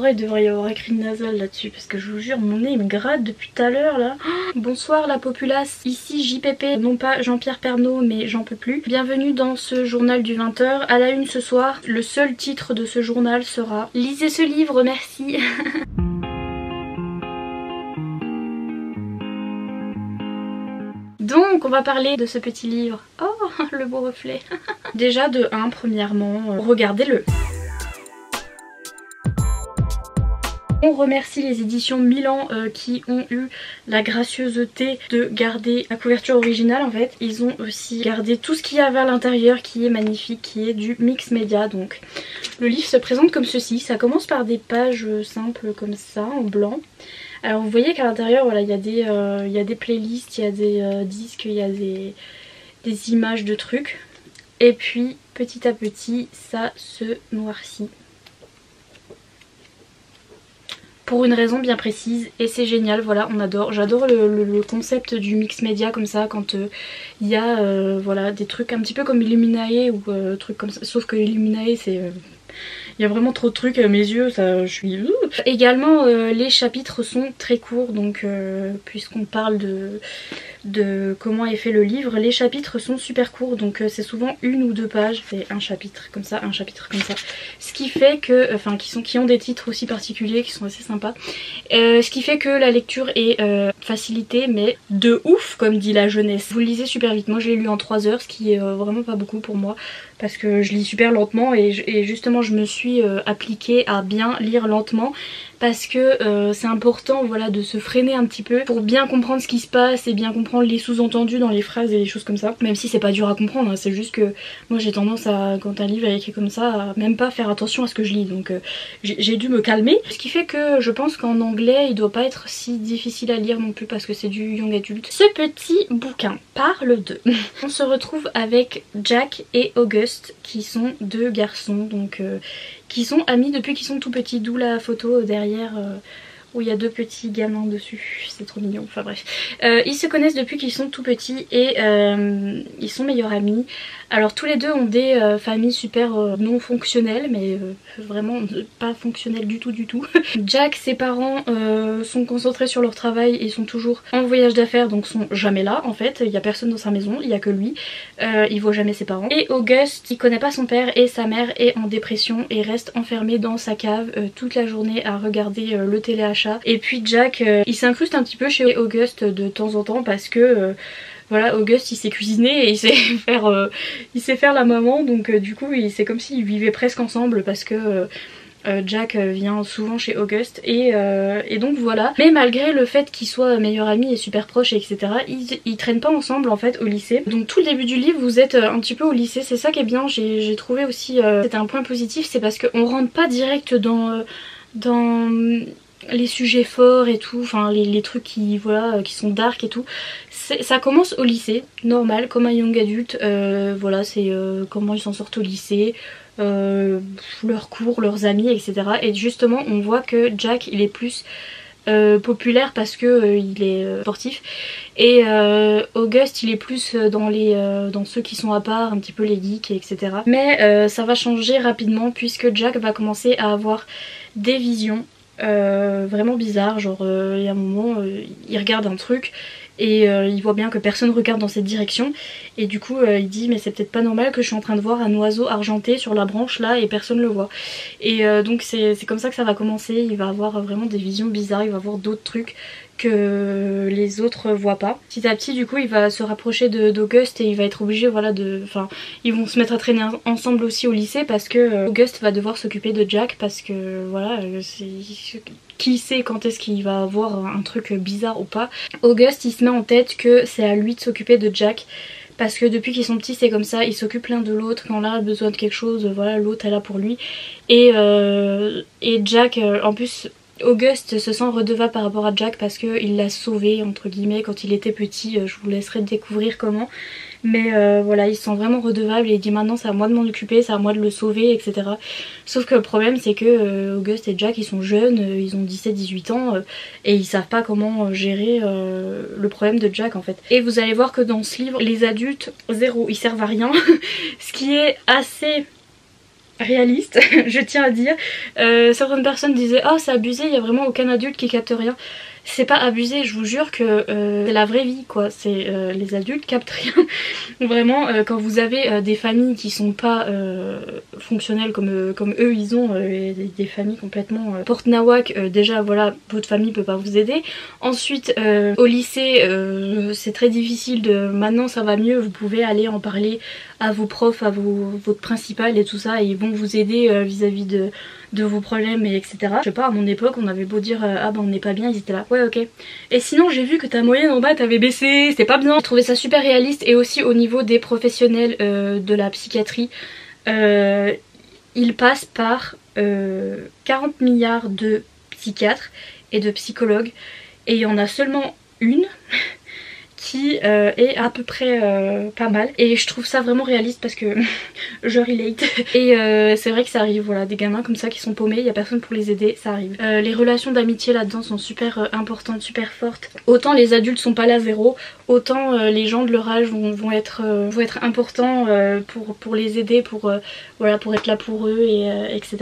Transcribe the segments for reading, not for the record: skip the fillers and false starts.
vrai il devrait y avoir écrit nasal là-dessus parce que je vous jure mon nez il me gratte depuis tout à l'heure là. Bonsoir la populace, ici JPP, non pas Jean-Pierre Pernaut mais j'en peux plus. Bienvenue dans ce journal du 20h. À la une ce soir, le seul titre de ce journal sera « Lisez ce livre, merci ». Donc on va parler de ce petit livre. Oh le beau reflet. Déjà de 1 premièrement, regardez-le. On remercie les éditions Milan qui ont eu la gracieuseté de garder la couverture originale en fait. Ils ont aussi gardé tout ce qu'il y avait à l'intérieur qui est magnifique, qui est du mix média. Donc le livre se présente comme ceci. Ça commence par des pages simples comme ça en blanc. Alors vous voyez qu'à l'intérieur voilà, il y a des playlists, il y a des disques, il y a des images de trucs. Et puis petit à petit ça se noircit. Pour une raison bien précise et c'est génial, voilà, on adore. J'adore le concept du mix média comme ça quand il y a voilà, des trucs un petit peu comme Illuminae ou trucs comme ça. Sauf que Illuminae c'est... il y a vraiment trop de trucs à mes yeux, ça, je suis... Également les chapitres sont très courts donc puisqu'on parle de comment est fait le livre, les chapitres sont super courts donc c'est souvent 1 ou 2 pages, c'est un chapitre comme ça, un chapitre comme ça, ce qui fait que, enfin qui ont des titres aussi particuliers qui sont assez sympas, ce qui fait que la lecture est facilitée mais de ouf comme dit la jeunesse. Vous le lisez super vite, moi je l'ai lu en 3 heures ce qui est vraiment pas beaucoup pour moi parce que je lis super lentement et justement je me suis appliquée à bien lire lentement parce que c'est important voilà, de se freiner un petit peu pour bien comprendre ce qui se passe et bien comprendre les sous-entendus dans les phrases et les choses comme ça. Même si c'est pas dur à comprendre, hein, c'est juste que moi j'ai tendance à, quand un livre est écrit comme ça, à même pas faire attention à ce que je lis. Donc j'ai dû me calmer. Ce qui fait que je pense qu'en anglais il doit pas être si difficile à lire non plus parce que c'est du young adulte. Ce petit bouquin parle de... On se retrouve avec Jack et August qui sont 2 garçons donc... qui sont amis depuis qu'ils sont tout petits, d'où la photo derrière où il y a 2 petits gamins dessus, c'est trop mignon, enfin bref. Ils se connaissent depuis qu'ils sont tout petits et ils sont meilleurs amis. Alors tous les 2 ont des familles super non fonctionnelles, mais vraiment pas fonctionnelles du tout du tout. Jack, ses parents sont concentrés sur leur travail et sont toujours en voyage d'affaires, donc sont jamais là en fait. Il n'y a personne dans sa maison, il n'y a que lui. Il voit jamais ses parents. Et August, il connaît pas son père et sa mère est en dépression et reste enfermé dans sa cave toute la journée à regarder le téléachat. Et puis Jack, il s'incruste un petit peu chez August de temps en temps parce que... voilà, August il sait cuisiner et il sait faire la maman donc du coup c'est comme s'ils vivaient presque ensemble parce que Jack vient souvent chez August et donc voilà. Mais malgré le fait qu'ils soient meilleurs amis et super proches etc, ils traînent pas ensemble en fait au lycée. Donc tout le début du livre vous êtes un petit peu au lycée, c'est ça qui est bien, j'ai trouvé aussi, c'était un point positif, c'est parce qu'on rentre pas direct dans les sujets forts et tout, enfin les trucs qui, voilà, qui sont dark et tout. Ça commence au lycée, normal, comme un young adulte, voilà, c'est comment ils s'en sortent au lycée, leurs cours, leurs amis, etc. Et justement, on voit que Jack, il est plus populaire parce que il est sportif et August il est plus dans ceux qui sont à part, un petit peu les geeks etc. Mais ça va changer rapidement puisque Jack va commencer à avoir des visions vraiment bizarres, genre il y a un moment il regarde un truc et il voit bien que personne regarde dans cette direction et du coup il dit mais c'est peut-être pas normal que je suis en train de voir un oiseau argenté sur la branche là et personne le voit. Et donc c'est comme ça que ça va commencer, il va avoir vraiment des visions bizarres, il va voir d'autres trucs que les autres voient pas. Petit à petit du coup il va se rapprocher d'August et il va être obligé voilà enfin ils vont se mettre à traîner ensemble aussi au lycée parce que August va devoir s'occuper de Jack parce que voilà qui sait quand est-ce qu'il va avoir un truc bizarre ou pas. August il se met en tête que c'est à lui de s'occuper de Jack parce que depuis qu'ils sont petits c'est comme ça, il s'occupe l'un de l'autre, quand l'un a besoin de quelque chose voilà l'autre est là pour lui et Jack en plus August se sent redevable par rapport à Jack parce qu'il l'a sauvé entre guillemets quand il était petit, je vous laisserai découvrir comment. Mais voilà, il se sent vraiment redevable et il dit maintenant c'est à moi de m'en occuper, c'est à moi de le sauver etc. Sauf que le problème c'est que August et Jack ils sont jeunes, ils ont 17-18 ans et ils savent pas comment gérer le problème de Jack en fait. Et vous allez voir que dans ce livre les adultes, zéro, ils servent à rien. Ce qui est assez réaliste, je tiens à dire. Certaines personnes disaient oh c'est abusé, il y a vraiment aucun adulte qui capte rien. C'est pas abusé, je vous jure que c'est la vraie vie quoi, c'est les adultes captent rien. Vraiment quand vous avez des familles qui sont pas fonctionnelles comme eux ils ont, des familles complètement porte nawak, déjà voilà votre famille peut pas vous aider. Ensuite au lycée c'est très difficile de, maintenant ça va mieux, vous pouvez aller en parler à vos profs, à votre principal et tout ça, et ils vont vous aider vis-à-vis de vos problèmes et etc. Je sais pas, à mon époque on avait beau dire ah bah on n'est pas bien, ils étaient là ouais ok. Et sinon j'ai vu que ta moyenne en bas t'avais baissé, c'est pas bien. J'ai trouvé ça super réaliste, et aussi au niveau des professionnels de la psychiatrie, ils passent par 40 milliards de psychiatres et de psychologues, et il y en a seulement une qui est à peu près pas mal, et je trouve ça vraiment réaliste parce que je relate. Et c'est vrai que ça arrive, voilà, des gamins comme ça qui sont paumés, il y a personne pour les aider, ça arrive. Les relations d'amitié là-dedans sont super importantes, super fortes. Autant les adultes sont pas là zéro, autant les gens de leur âge vont être importants pour les aider, voilà, pour être là pour eux et etc.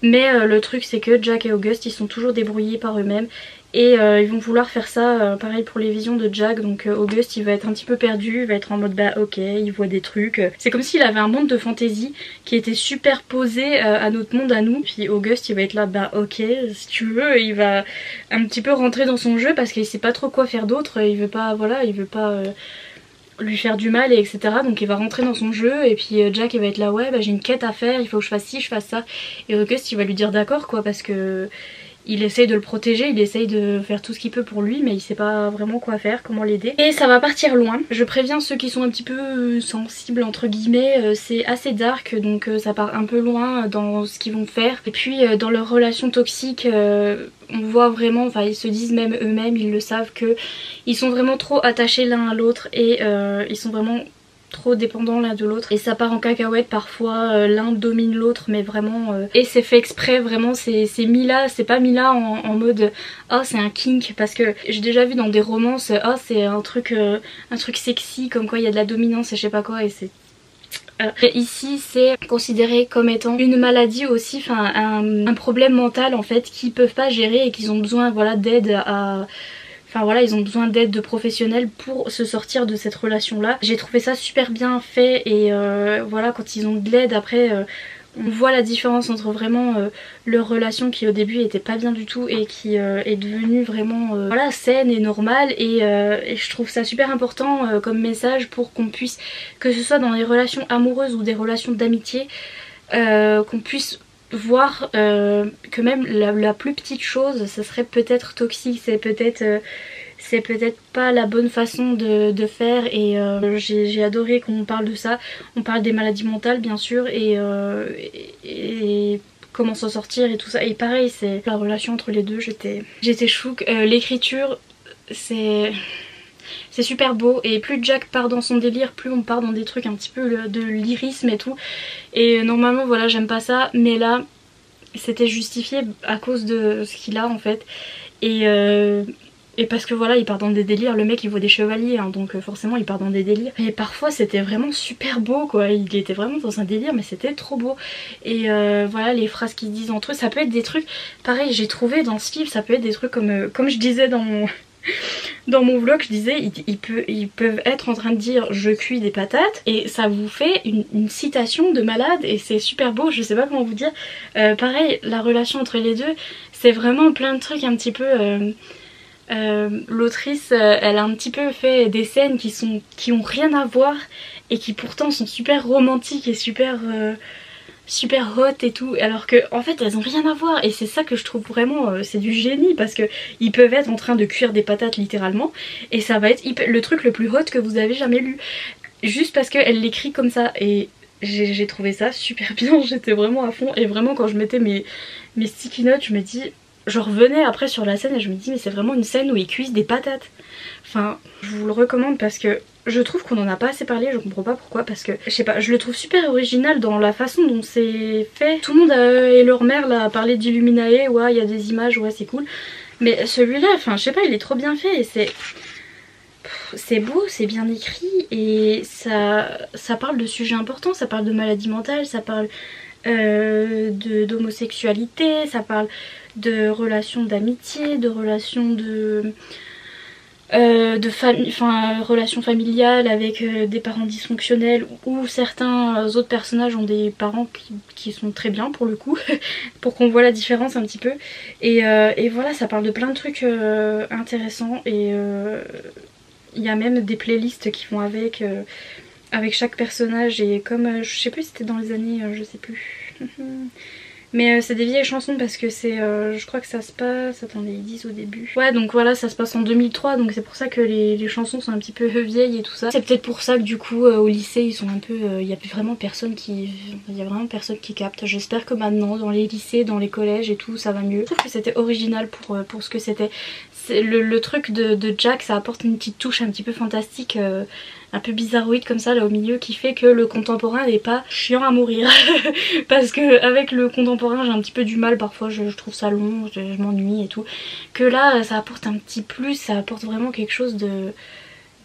Mais le truc c'est que Jack et August ils sont toujours débrouillés par eux-mêmes. Et ils vont vouloir faire ça, pareil pour les visions de Jack. Donc August il va être un petit peu perdu, il va être en mode bah ok, il voit des trucs. C'est comme s'il avait un monde de fantasy qui était superposé à notre monde à nous. Puis August il va être là bah ok si tu veux, il va un petit peu rentrer dans son jeu parce qu'il sait pas trop quoi faire d'autre. Il veut pas, voilà, il veut pas lui faire du mal et etc. Donc il va rentrer dans son jeu, et puis Jack il va être là ouais bah j'ai une quête à faire, il faut que je fasse ci, je fasse ça. Et August il va lui dire d'accord quoi, parce que il essaye de le protéger, il essaye de faire tout ce qu'il peut pour lui, mais il sait pas vraiment quoi faire, comment l'aider. Et ça va partir loin. Je préviens ceux qui sont un petit peu sensibles entre guillemets, c'est assez dark, donc ça part un peu loin dans ce qu'ils vont faire. Et puis dans leurs relations toxiques, on voit vraiment, enfin ils se disent même eux-mêmes, ils le savent, que ils sont vraiment trop attachés l'un à l'autre, et ils sont vraiment trop dépendants l'un de l'autre, et ça part en cacahuète parfois, l'un domine l'autre mais vraiment et c'est fait exprès, vraiment c'est mis là, c'est pas mis là en mode oh c'est un kink, parce que j'ai déjà vu dans des romances oh c'est un truc sexy, comme quoi il y a de la dominance et je sais pas quoi, et c'est et ici c'est considéré comme étant une maladie aussi, enfin un problème mental en fait, qu'ils peuvent pas gérer et qu'ils ont besoin voilà d'aide à... Enfin voilà, ils ont besoin d'aide de professionnels pour se sortir de cette relation là. J'ai trouvé ça super bien fait, et voilà, quand ils ont de l'aide après on voit la différence entre vraiment leur relation qui au début était pas bien du tout et qui est devenue vraiment voilà, saine et normale, et je trouve ça super important comme message pour qu'on puisse, que ce soit dans les relations amoureuses ou des relations d'amitié, qu'on puisse voir que même la plus petite chose ça serait peut-être toxique, c'est peut-être pas la bonne façon de faire, et j'ai adoré qu'on parle de ça. On parle des maladies mentales bien sûr, et comment s'en sortir et tout ça, et pareil c'est la relation entre les deux, j'étais chouque. L'écriture c'est super beau, et plus Jack part dans son délire, plus on part dans des trucs un petit peu de lyrisme et tout, et normalement voilà j'aime pas ça, mais là c'était justifié à cause de ce qu'il a en fait, et parce que voilà il part dans des délires, le mec il voit des chevaliers hein, donc forcément il part dans des délires, et parfois c'était vraiment super beau quoi, il était vraiment dans un délire mais c'était trop beau. Et voilà les phrases qu'ils disent entre eux, ça peut être des trucs, pareil j'ai trouvé dans ce livre, ça peut être des trucs comme je disais dans mon vlog, je disais ils peuvent être en train de dire je cuis des patates et ça vous fait une citation de malade, et c'est super beau, je sais pas comment vous dire. Pareil la relation entre les deux, c'est vraiment plein de trucs un petit peu l'autrice elle a un petit peu fait des scènes qui ont rien à voir et qui pourtant sont super romantiques et super hot et tout, alors que en fait elles ont rien à voir, et c'est ça que je trouve vraiment c'est du génie, parce que ils peuvent être en train de cuire des patates littéralement et ça va être le truc le plus hot que vous avez jamais lu, juste parce qu'elle l'écrit comme ça, et j'ai trouvé ça super bien, j'étais vraiment à fond, et vraiment quand je mettais mes sticky notes je revenais après sur la scène et je me dis mais c'est vraiment une scène où ils cuisent des patates. Enfin je vous le recommande parce que je trouve qu'on en a pas assez parlé, je comprends pas pourquoi, parce que je sais pas, je le trouve super original dans la façon dont c'est fait. Tout le monde et leur mère là a parlé d'Illuminae, ouais il y a des images, ouais c'est cool, mais celui-là, enfin je sais pas, il est trop bien fait, et c'est beau, c'est bien écrit, et ça parle de sujets importants, ça parle de maladies mentales, ça parle d'homosexualité, ça parle de relations d'amitié, de relations relations familiales avec des parents dysfonctionnels, ou certains autres personnages ont des parents qui sont très bien pour le coup, pour qu'on voit la différence un petit peu. Et voilà, ça parle de plein de trucs intéressants, et il y a même des playlists qui vont avec chaque personnage, et comme je sais plus si c'était dans les années, je sais plus. Mais c'est des vieilles chansons parce que c'est, je crois que ça se passe, attendez, ils disent au début. Ouais, donc voilà, ça se passe en 2003, donc c'est pour ça que les chansons sont un petit peu vieilles et tout ça. C'est peut-être pour ça que du coup au lycée ils sont un peu, il y a vraiment personne qui capte. J'espère que maintenant dans les lycées, dans les collèges et tout, ça va mieux. Je trouve que c'était original pour ce que c'était. Le truc de Jack, ça apporte une petite touche un petit peu fantastique, un peu bizarroïde comme ça là au milieu, qui fait que le contemporain n'est pas chiant à mourir. Parce que avec le contemporain j'ai un petit peu du mal parfois, je trouve ça long, je m'ennuie et tout. Que là ça apporte un petit plus, ça apporte vraiment quelque chose de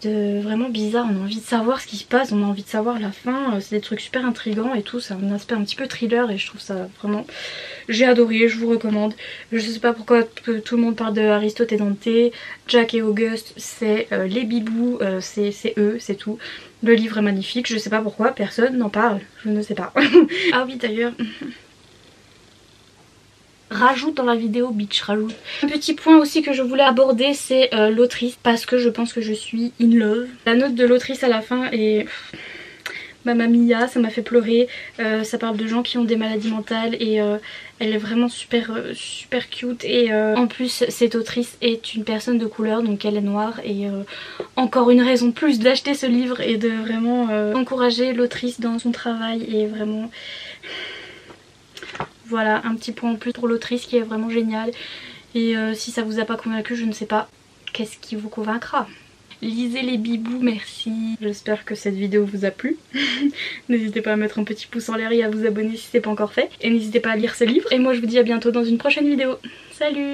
vraiment bizarre. On a envie de savoir ce qui se passe, on a envie de savoir la fin, c'est des trucs super intrigants et tout, c'est un aspect un petit peu thriller et je trouve ça vraiment... J'ai adoré, je vous recommande. Je sais pas pourquoi tout le monde parle de Aristote et Dante, Jack et Auguste c'est les bibous, c'est eux, c'est tout. Le livre est magnifique, je sais pas pourquoi, personne n'en parle, je ne sais pas. Ah oui d'ailleurs... Rajoute dans la vidéo, bitch, rajoute. Un petit point aussi que je voulais aborder, c'est l'autrice, parce que je pense que je suis in love. La note de l'autrice à la fin est... Mamma mia, ça m'a fait pleurer. Ça parle de gens qui ont des maladies mentales et elle est vraiment super cute. Et en plus cette autrice est une personne de couleur, donc elle est noire, et encore une raison plus d'acheter ce livre et de vraiment encourager l'autrice dans son travail. Et vraiment... Voilà, un petit point en plus pour l'autrice qui est vraiment géniale. Et si ça vous a pas convaincu, je ne sais pas qu'est-ce qui vous convaincra. Lisez les bibous, merci. J'espère que cette vidéo vous a plu. N'hésitez pas à mettre un petit pouce en l'air et à vous abonner si c'est pas encore fait. Et n'hésitez pas à lire ce livre. Et moi je vous dis à bientôt dans une prochaine vidéo. Salut!